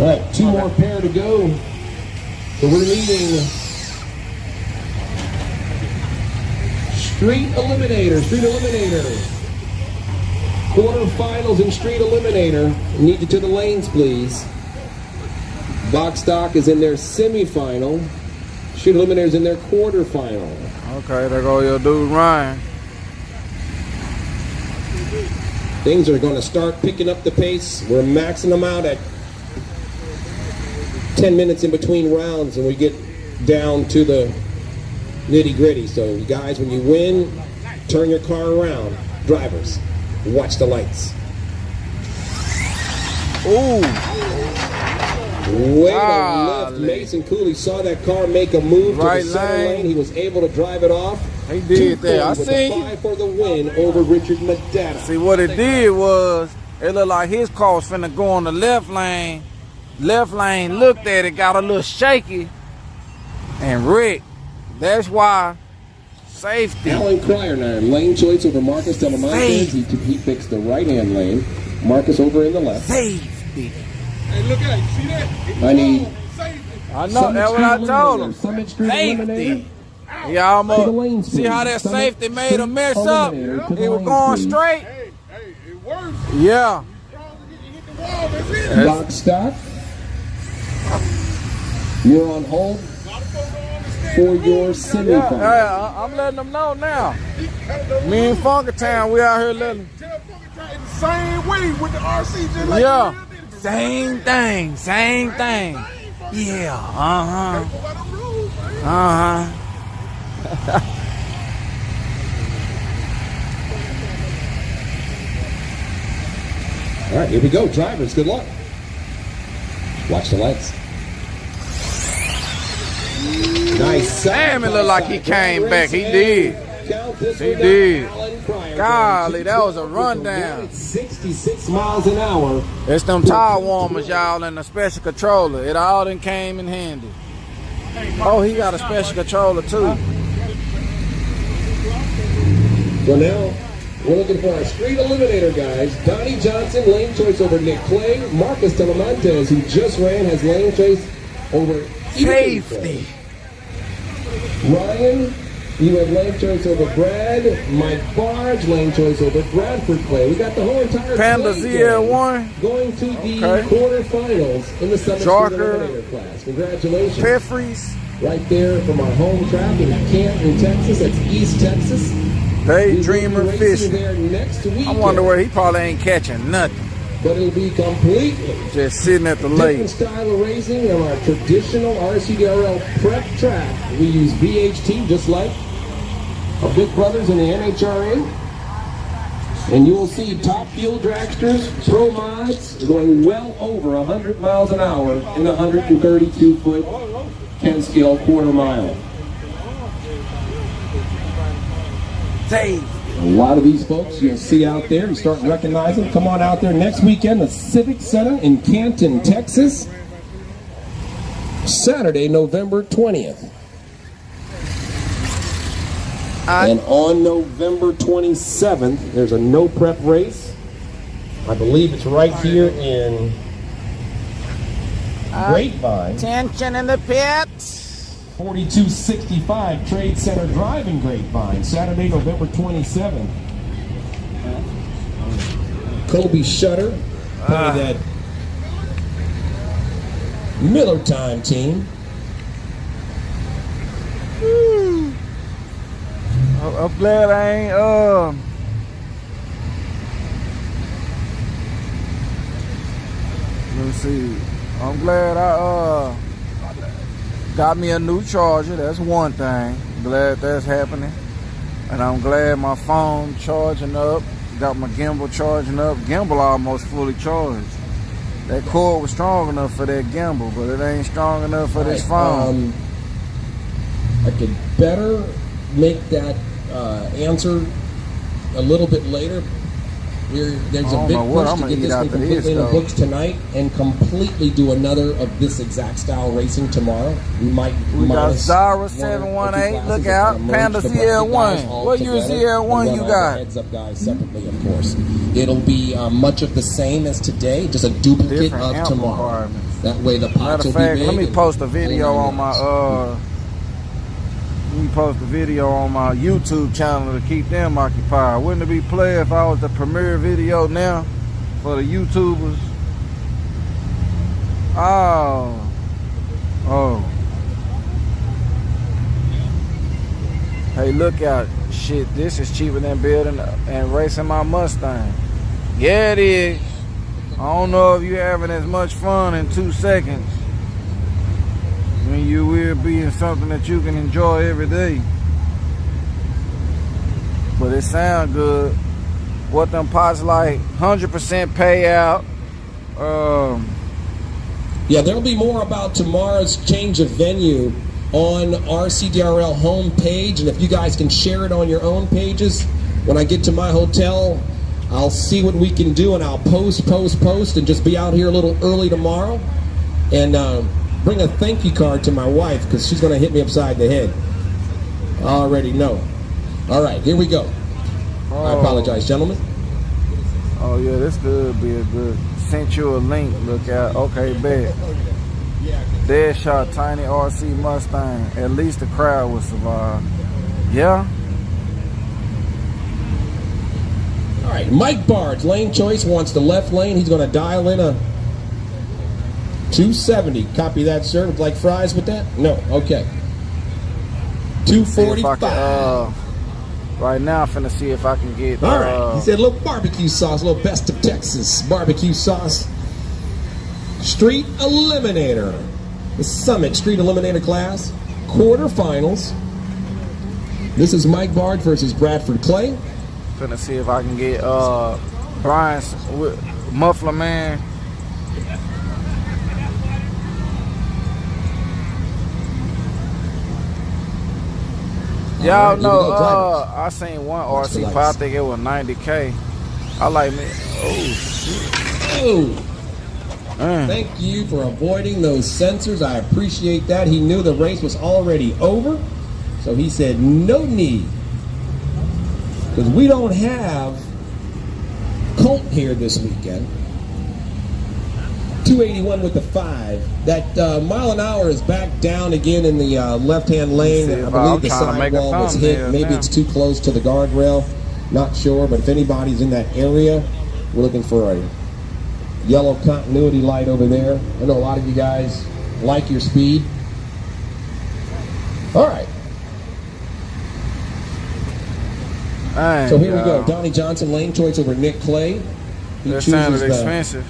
All right, two more pair to go. So we're meeting Street Eliminator. Quarterfinals in Street Eliminator. Need you to the lanes, please. Box Stock is in their semifinal. Street Eliminator's in their quarterfinal. Okay, there go your dude Ryan. Things are going to start picking up the pace. We're maxing them out at 10 minutes in between rounds, and we get down to the nitty-gritty. So, you guys, when you win, turn your car around. Drivers, watch the lights. Ooh. Way to lift. Mason Cooley saw that car make a move to the center lane. He was able to drive it off. He did that. I see. 5 for the win over Richard Medetta. See, what it did was, it looked like his car was finna go on the left lane. Left lane looked at it, got a little shaky, and wrecked. That's why safety. Alan Cryer now, lane choice over Marcus Telemontes. He fixed the right-hand lane. Marcus over in the left. Safety. Hey, look at it. You see that? I need. I know, that's what I told him. Safety. He almost, see how that safety made him mess up? He was going straight. Hey, it works. Yeah. Box Stock. You're on hold for your semifinal. Yeah, I'm letting them know now. Me and Funkertown, we out here letting them. Tell Funkertown the same way with the RC, just like Yeah. Same thing. Yeah, All right, here we go. Drivers, good luck. Watch the lights. Nice. Damn, it looked like he came back. He did. He did. Golly, that was a rundown. 66 miles an hour. It's them tire warmers, y'all, and the special controller. It all done came in handy. Oh, he got a special controller, too. So now, we're looking for our Street Eliminator guys. Donnie Johnson, lane choice over Nick Clay. Marcus Telemontes, who just ran, has lane choice over Safety. Ryan, you have lane choice over Brad. Mike Barge, lane choice over Bradford Clay. We got the whole entire Panda ZL1 going to the quarterfinals in the Summit Street Eliminator class. Congratulations. Jeffries. Right there from our home track in Canton, Texas. That's East Texas. Daydreamer fishing. There next weekend. I wonder where he probably ain't catching nothing. But it'll be completely just sitting at the lake. Different style of racing on our traditional RCDRL prep track. We use VHT just like our big brothers in the NHRA. And you will see top fuel dragsters, pro mods going well over 100 miles an hour in the 132-foot 10-scale quarter mile. Save. A lot of these folks you'll see out there and start recognizing. Come on out there next weekend, the Civic Center in Canton, Texas. Saturday, November 20th. And on November 27th, there's a no prep race. I believe it's right here in Grapevine. Tension in the pits. 4265 Trade Center Drive in Grapevine, Saturday, November 27th. Kobe Shutter, part of that Miller Time team. I'm glad I ain't let me see. I'm glad I got me a new charger. That's one thing. Glad that's happening. And I'm glad my phone charging up. Got my gimbal charging up. Gimbal almost fully charged. That cord was strong enough for that gimbal, but it ain't strong enough for this phone. I could better make that answer a little bit later. There's a big push to get this one completely in the books tonight and completely do another of this exact style racing tomorrow. We got Zara 718. Look out, Panda ZL1. What year ZL1 you got? Heads up guys separately, of course. It'll be much of the same as today, just a duplicate of tomorrow. That way the pots Matter will of be fact, big. let me and post a video hold on my YouTube channel to keep them occupied. Wouldn't it be play if I was the premiere video now for the YouTubers? Oh. Hey, look out. Shit, this is cheaper than building and racing my Mustang. Yeah, it is. I don't know if you're having as much fun in 2 seconds when you will be in something that you can enjoy every day. But it sounds good. What them pots like, 100% payout. Yeah, there'll be more about tomorrow's change of venue on RCDRL homepage, and if you guys can share it on your own pages, when I get to my hotel, I'll see what we can do, and I'll post, and just be out here a little early tomorrow, and bring a thank you card to my wife, because she's going to hit me upside the head. I already know. All right, here we go. I apologize, gentlemen. Oh yeah, this could be a good. Sent you a link. Look at. Okay, bet. Dead shot, tiny RC Mustang. At least the crowd will survive. Yeah. All right, Mike Bard's lane choice wants the left lane. He's going to dial in a 270. Copy that, sir. Would you like fries with that? No. Okay. 245. Right now, I'm finna see if I can get. All right. He said a little barbecue sauce, a little best of Texas barbecue sauce. Street Eliminator. The Summit Street Eliminator class. Quarterfinals. This is Mike Bard versus Bradford Clay. Finna see if I can get Brian's Muffler Man. Y'all know, I seen one RC pot, I think it was 90K. I like me. Oh, shit. Oh. Thank you for avoiding those sensors. I appreciate that. He knew the race was already over, so he said no need. Because we don't have Colt here this weekend. 281 with the 5. That mile an hour is back down again in the left-hand lane. I believe the sidewall was hit. Maybe it's too close to the guardrail. Not sure, but if anybody's in that area, we're looking for a yellow continuity light over there. I know a lot of you guys like your speed. All right. So here we go. Donnie Johnson, lane choice over Nick Clay. That sounded expensive.